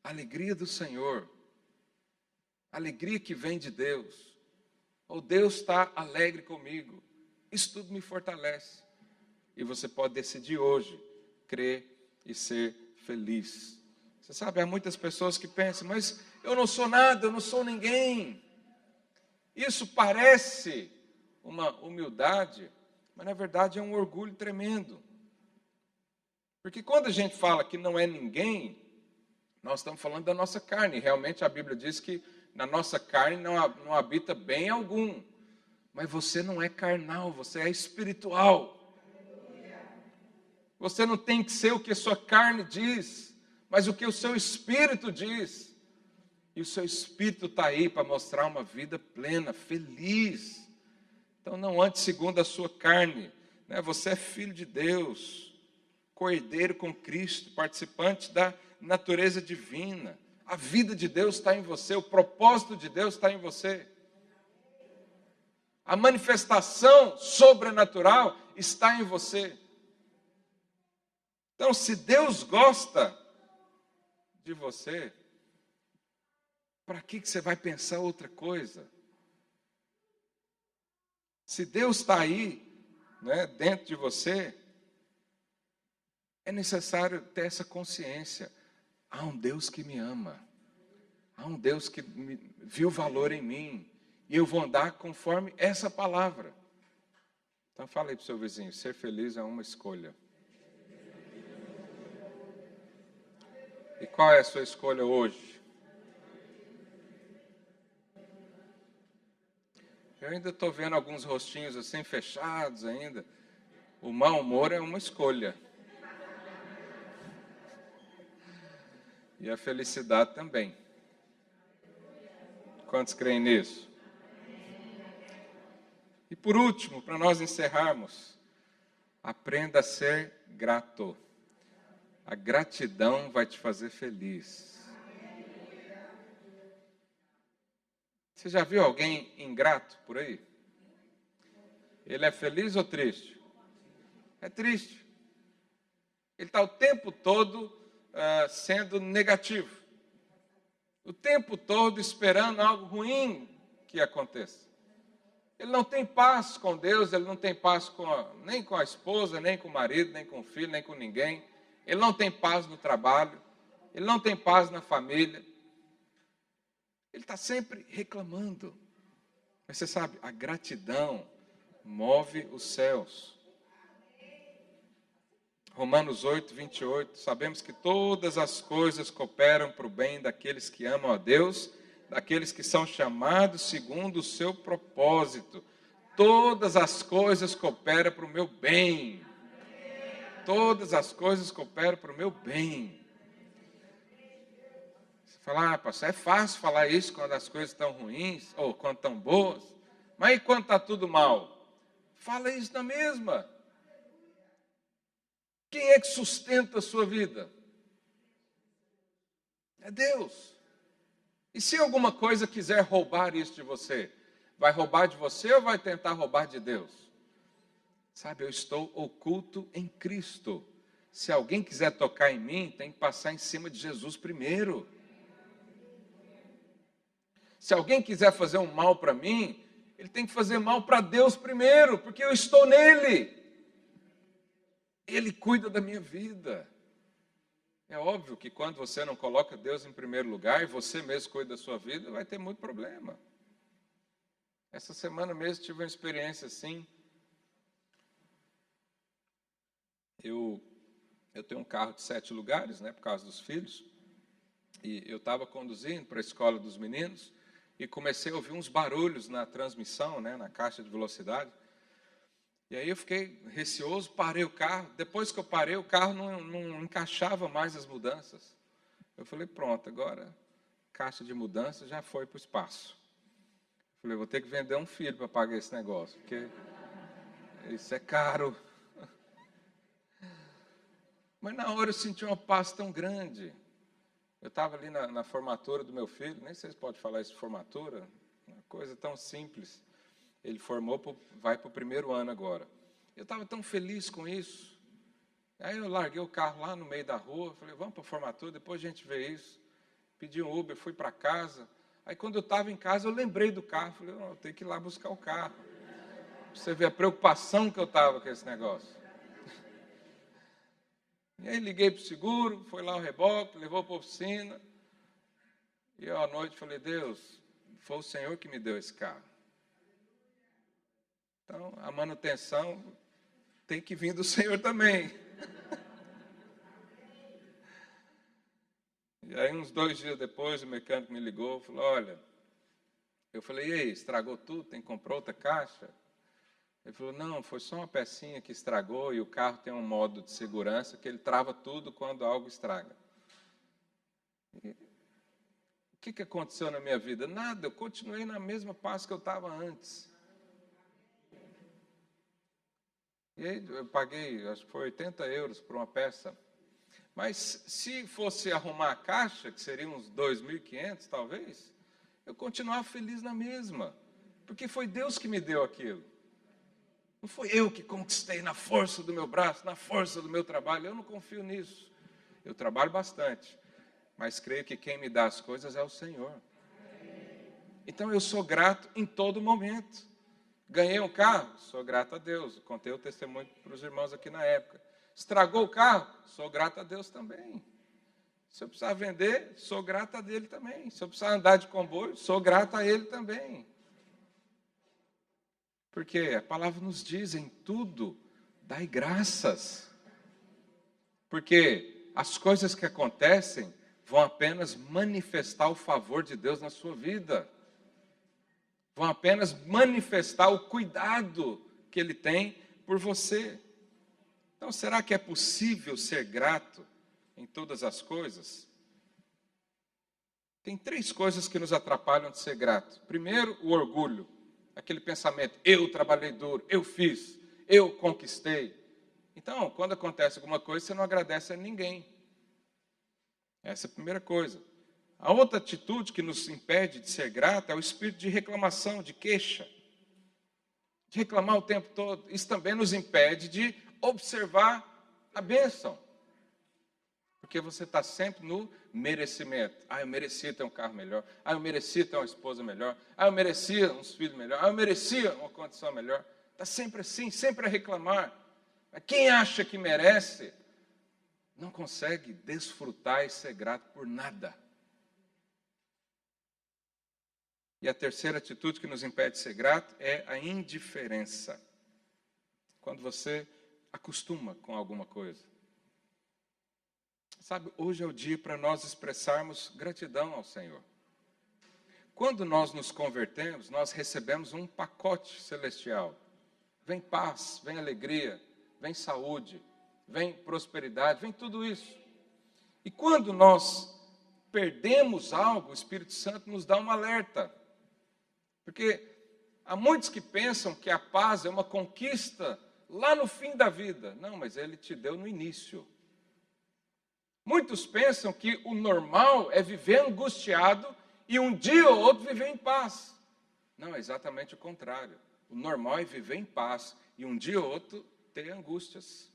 A: A alegria do Senhor. A alegria que vem de Deus. Ou Deus está alegre comigo. Isso tudo me fortalece. E você pode decidir hoje crer e ser feliz. Você sabe, há muitas pessoas que pensam: mas eu não sou nada, eu não sou ninguém. Isso parece uma humildade, mas na verdade é um orgulho tremendo. Porque quando a gente fala que não é ninguém, nós estamos falando da nossa carne. Realmente a Bíblia diz que na nossa carne não habita bem algum. Mas você não é carnal, você é espiritual. Você não tem que ser o que a sua carne diz, mas o que o seu espírito diz. E o seu espírito está aí para mostrar uma vida plena, feliz. Então não ande segundo a sua carne, né? Você é filho de Deus, co-herdeiro com Cristo, participante da natureza divina. A vida de Deus está em você, o propósito de Deus está em você. A manifestação sobrenatural está em você. Então, se Deus gosta de você, para que você vai pensar outra coisa? Se Deus está aí, né, dentro de você, é necessário ter essa consciência. Há um Deus que me ama. Há um Deus que viu valor em mim. E eu vou andar conforme essa palavra. Então fala aí para o seu vizinho, ser feliz é uma escolha. E qual é a sua escolha hoje? Eu ainda estou vendo alguns rostinhos assim fechados ainda. O mau humor é uma escolha. E a felicidade também. Quantos creem nisso? E por último, para nós encerrarmos, aprenda a ser grato. A gratidão vai te fazer feliz. Você já viu alguém ingrato por aí? Ele é feliz ou triste? É triste. Ele está o tempo todo sendo negativo. O tempo todo esperando algo ruim que aconteça. Ele não tem paz com Deus, ele não tem paz nem com a esposa, nem com o marido, nem com o filho, nem com ninguém. Ele não tem paz no trabalho, ele não tem paz na família. Ele está sempre reclamando. Mas você sabe, a gratidão move os céus. Romanos 8, 28, sabemos que todas as coisas cooperam para o bem daqueles que amam a Deus, daqueles que são chamados segundo o seu propósito. Todas as coisas cooperam para o meu bem. Todas as coisas cooperam para o meu bem. Você fala, pastor, é fácil falar isso quando as coisas estão ruins, ou quando estão boas. Mas e quando está tudo mal? Fala isso na mesma. Quem é que sustenta a sua vida? É Deus. E se alguma coisa quiser roubar isso de você, vai roubar de você ou vai tentar roubar de Deus? Sabe, eu estou oculto em Cristo. Se alguém quiser tocar em mim, tem que passar em cima de Jesus primeiro. Se alguém quiser fazer um mal para mim, ele tem que fazer mal para Deus primeiro, porque eu estou nele. Ele cuida da minha vida. É óbvio que quando você não coloca Deus em primeiro lugar e você mesmo cuida da sua vida, vai ter muito problema. Essa semana mesmo tive uma experiência assim. Eu tenho um carro de 7 lugares, né, por causa dos filhos. E eu estava conduzindo para a escola dos meninos e comecei a ouvir uns barulhos na transmissão, né, na caixa de velocidade. E aí eu fiquei receoso, parei o carro. Depois que eu parei, o carro não encaixava mais as mudanças. Eu falei, pronto, agora caixa de mudanças já foi para o espaço. Eu falei, vou ter que vender um filho para pagar esse negócio, porque isso é caro. Mas na hora eu senti uma paz tão grande. Eu estava ali na formatura do meu filho, nem sei se pode falar isso de formatura, uma coisa tão simples. Ele vai para o primeiro ano agora. Eu estava tão feliz com isso. Aí eu larguei o carro lá no meio da rua, falei, vamos para a formatura, depois a gente vê isso. Pedi um Uber, fui para casa. Aí quando eu estava em casa, eu lembrei do carro. Falei, eu tenho que ir lá buscar o carro. Pra você ver a preocupação que eu estava com esse negócio. E aí liguei para o seguro, foi lá o reboque, levou para a oficina. E eu à noite falei, Deus, foi o Senhor que me deu esse carro. Então, a manutenção tem que vir do Senhor também. E aí, uns 2 dias depois, o mecânico me ligou, falou, olha, eu falei, e aí, estragou tudo, tem que comprar outra caixa? Ele falou, não, foi só uma pecinha que estragou e o carro tem um modo de segurança que ele trava tudo quando algo estraga. E, o que aconteceu na minha vida? Nada, eu continuei na mesma paz que eu estava antes. E aí eu paguei, acho que foi 80 euros por uma peça. Mas se fosse arrumar a caixa, que seria uns 2.500 talvez, eu continuava feliz na mesma. Porque foi Deus que me deu aquilo. Não foi eu que conquistei na força do meu braço, na força do meu trabalho. Eu não confio nisso. Eu trabalho bastante, mas creio que quem me dá as coisas é o Senhor. Então eu sou grato em todo momento. Ganhei um carro, sou grato a Deus. Contei o testemunho para os irmãos aqui na época. Estragou o carro, sou grato a Deus também. Se eu precisar vender, sou grato a Ele também. Se eu precisar andar de comboio, sou grato a Ele também. Porque a palavra nos diz, em tudo, dai graças. Porque as coisas que acontecem vão apenas manifestar o favor de Deus na sua vida. Vão apenas manifestar o cuidado que Ele tem por você. Então, será que é possível ser grato em todas as coisas? Tem 3 coisas que nos atrapalham de ser grato. Primeiro, o orgulho. Aquele pensamento, eu trabalhei duro, eu fiz, eu conquistei. Então, quando acontece alguma coisa, você não agradece a ninguém. Essa é a primeira coisa. A outra atitude que nos impede de ser grato é o espírito de reclamação, de queixa. De reclamar o tempo todo. Isso também nos impede de observar a bênção. Porque você está sempre no merecimento. Eu merecia ter um carro melhor. Eu merecia ter uma esposa melhor. Eu merecia uns filhos melhor. Eu merecia uma condição melhor. Está sempre assim, sempre a reclamar. Mas quem acha que merece, não consegue desfrutar e ser grato por nada. E a terceira atitude que nos impede de ser grato é a indiferença. Quando você acostuma com alguma coisa. Sabe, hoje é o dia para nós expressarmos gratidão ao Senhor. Quando nós nos convertemos, nós recebemos um pacote celestial. Vem paz, vem alegria, vem saúde, vem prosperidade, vem tudo isso. E quando nós perdemos algo, o Espírito Santo nos dá um alerta. Porque há muitos que pensam que a paz é uma conquista lá no fim da vida. Não, mas Ele te deu no início. Muitos pensam que o normal é viver angustiado e um dia ou outro viver em paz. Não, é exatamente o contrário. O normal é viver em paz e um dia ou outro ter angústias.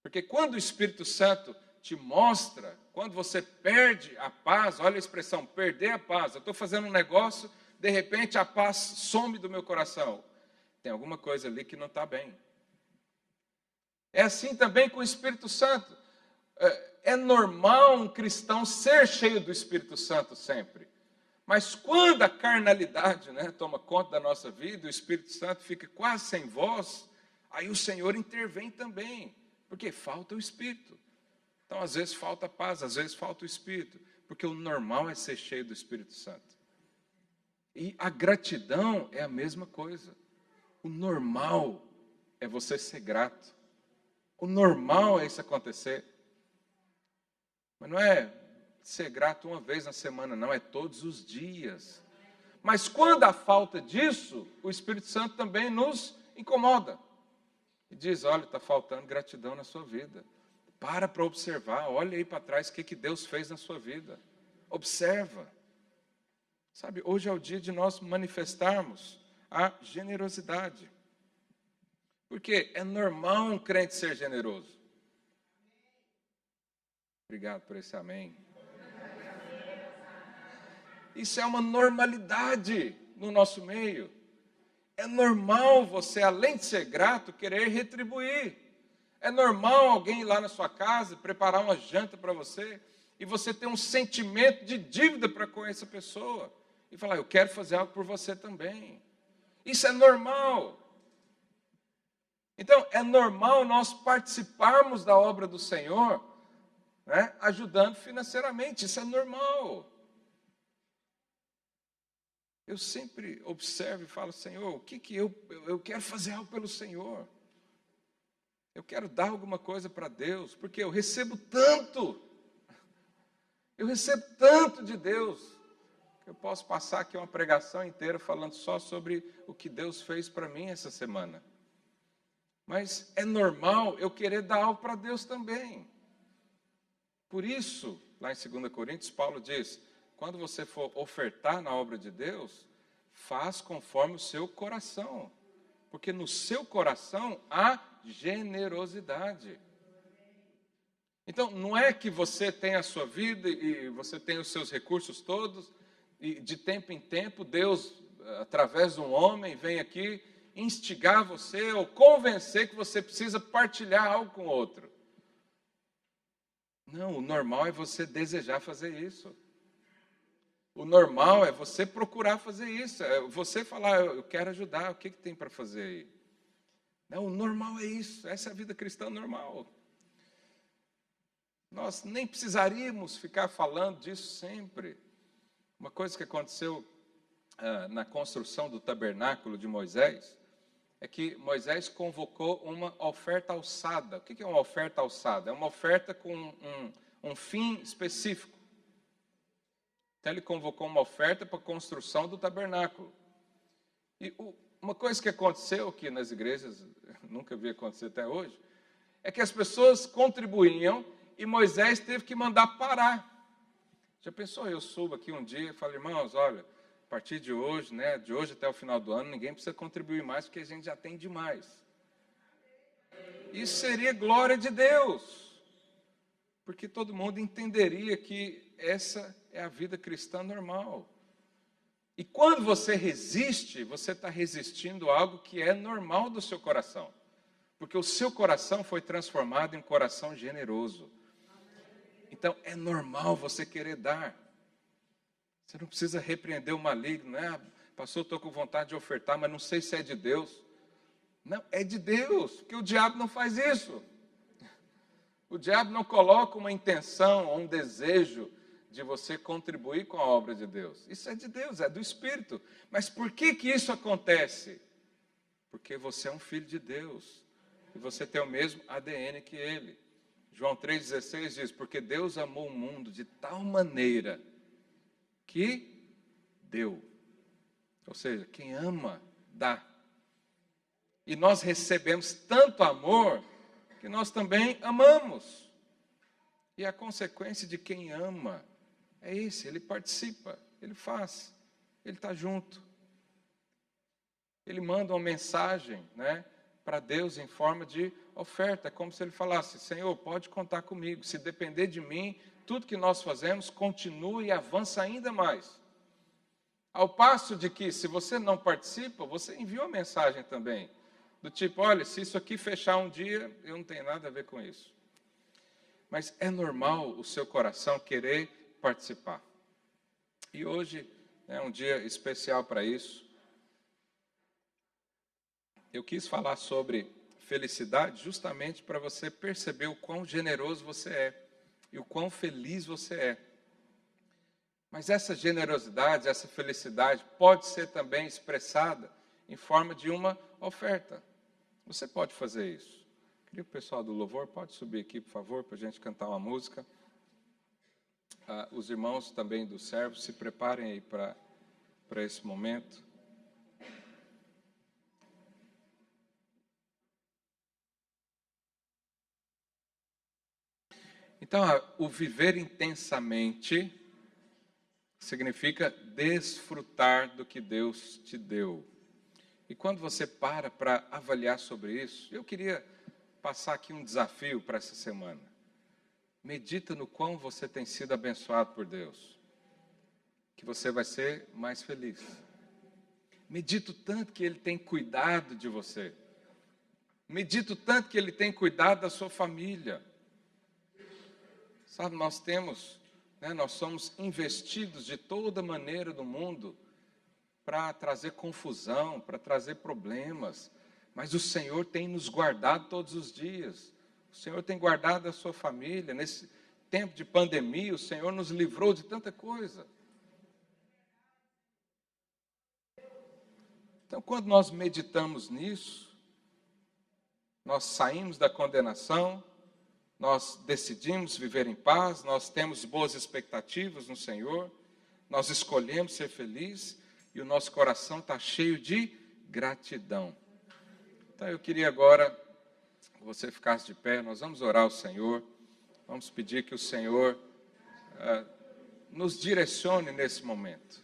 A: Porque quando o Espírito Santo te mostra, quando você perde a paz, olha a expressão, perder a paz. Eu estou fazendo um negócio, de repente a paz some do meu coração. Tem alguma coisa ali que não está bem. É assim também com o Espírito Santo. É normal um cristão ser cheio do Espírito Santo sempre. Mas quando a carnalidade, toma conta da nossa vida, o Espírito Santo fica quase sem voz, aí o Senhor intervém também. Porque falta o Espírito. Então, às vezes falta a paz, às vezes falta o Espírito. Porque o normal é ser cheio do Espírito Santo. E a gratidão é a mesma coisa. O normal é você ser grato. O normal é isso acontecer. Mas não é ser grato uma vez na semana, não, é todos os dias. Mas quando há falta disso, o Espírito Santo também nos incomoda. E diz, olha, está faltando gratidão na sua vida. Para observar, olha aí para trás o que Deus fez na sua vida. Observa. Sabe, hoje é o dia de nós manifestarmos a generosidade. Porque é normal um crente ser generoso. Obrigado por esse amém. Isso é uma normalidade no nosso meio. É normal você, além de ser grato, querer retribuir. É normal alguém ir lá na sua casa, preparar uma janta para você, e você ter um sentimento de dívida para com essa pessoa. E falar, eu quero fazer algo por você também. Isso é normal. Então, é normal nós participarmos da obra do Senhor, ajudando financeiramente. Isso é normal. eu sempre observo e falo, Senhor, o que eu quero fazer algo pelo Senhor. Eu quero dar alguma coisa para Deus, porque eu recebo tanto de Deus, que eu posso passar aqui uma pregação inteira falando só sobre o que Deus fez para mim essa semana. Mas é normal eu querer dar algo para Deus também. Por isso, lá em 2 Coríntios, Paulo diz, quando você for ofertar na obra de Deus, faz conforme o seu coração, porque no seu coração há generosidade. Então, não é que você tem a sua vida e você tem os seus recursos todos, e de tempo em tempo Deus, através de um homem, vem aqui instigar você ou convencer que você precisa partilhar algo com o outro. Não, o normal é você desejar fazer isso. O normal é você procurar fazer isso. É você falar, eu quero ajudar, o que tem para fazer aí? Não, o normal é isso, essa é a vida cristã normal. Nós nem precisaríamos ficar falando disso sempre. Uma coisa que aconteceu na construção do tabernáculo de Moisés, é que Moisés convocou uma oferta alçada. O que é uma oferta alçada? É uma oferta com um fim específico. Então ele convocou uma oferta para a construção do tabernáculo. E uma coisa que aconteceu aqui nas igrejas, nunca vi acontecer até hoje, é que as pessoas contribuíam e Moisés teve que mandar parar. Já pensou, eu subo aqui um dia e falo, irmãos, olha, a partir de hoje, né, de hoje até o final do ano, ninguém precisa contribuir mais, porque a gente já tem demais. Isso seria glória de Deus, porque todo mundo entenderia que essa é a vida cristã normal. E quando você resiste, você está resistindo a algo que é normal do seu coração, porque o seu coração foi transformado em um coração generoso. Então, é normal você querer dar. Você não precisa repreender o maligno, né? Pastor, estou com vontade de ofertar, mas não sei se é de Deus. Não, é de Deus, porque o diabo não faz isso. O diabo não coloca uma intenção ou um desejo de você contribuir com a obra de Deus. Isso é de Deus, é do Espírito. Mas por que isso acontece? Porque você é um filho de Deus. E você tem o mesmo ADN que Ele. João 3,16 diz, porque Deus amou o mundo de tal maneira que deu. Ou seja, quem ama, dá. E nós recebemos tanto amor que nós também amamos. E a consequência de quem ama é esse, ele participa, ele faz, ele está junto. Ele manda uma mensagem, né, para Deus em forma de oferta. É como se ele falasse, Senhor, pode contar comigo. Se depender de mim, tudo que nós fazemos continua e avança ainda mais. Ao passo de que, se você não participa, você envia uma mensagem também. Do tipo, olha, se isso aqui fechar um dia, eu não tenho nada a ver com isso. Mas é normal o seu coração querer participar. E hoje é um dia especial para isso. Eu quis falar sobre felicidade justamente para você perceber o quão generoso você é e o quão feliz você é. Mas essa generosidade, essa felicidade pode ser também expressada em forma de uma oferta. Você pode fazer isso. Queria que o pessoal do louvor pode subir aqui, por favor, para a gente cantar uma música. Os irmãos também do servo, se preparem aí para esse momento. Então, o viver intensamente significa desfrutar do que Deus te deu. E quando você para avaliar sobre isso, eu queria passar aqui um desafio para essa semana. Medita no quão você tem sido abençoado por Deus, que você vai ser mais feliz. Medita o tanto que Ele tem cuidado de você. Medita o tanto que Ele tem cuidado da sua família. Sabe, nós somos investidos de toda maneira do mundo para trazer confusão, para trazer problemas. Mas o Senhor tem nos guardado todos os dias. O Senhor tem guardado a sua família. Nesse tempo de pandemia, o Senhor nos livrou de tanta coisa. Então, quando nós meditamos nisso, nós saímos da condenação, nós decidimos viver em paz, nós temos boas expectativas no Senhor, nós escolhemos ser felizes e o nosso coração está cheio de gratidão. Então, eu queria agora que você ficasse de pé, nós vamos orar ao Senhor, vamos pedir que o Senhor nos direcione nesse momento.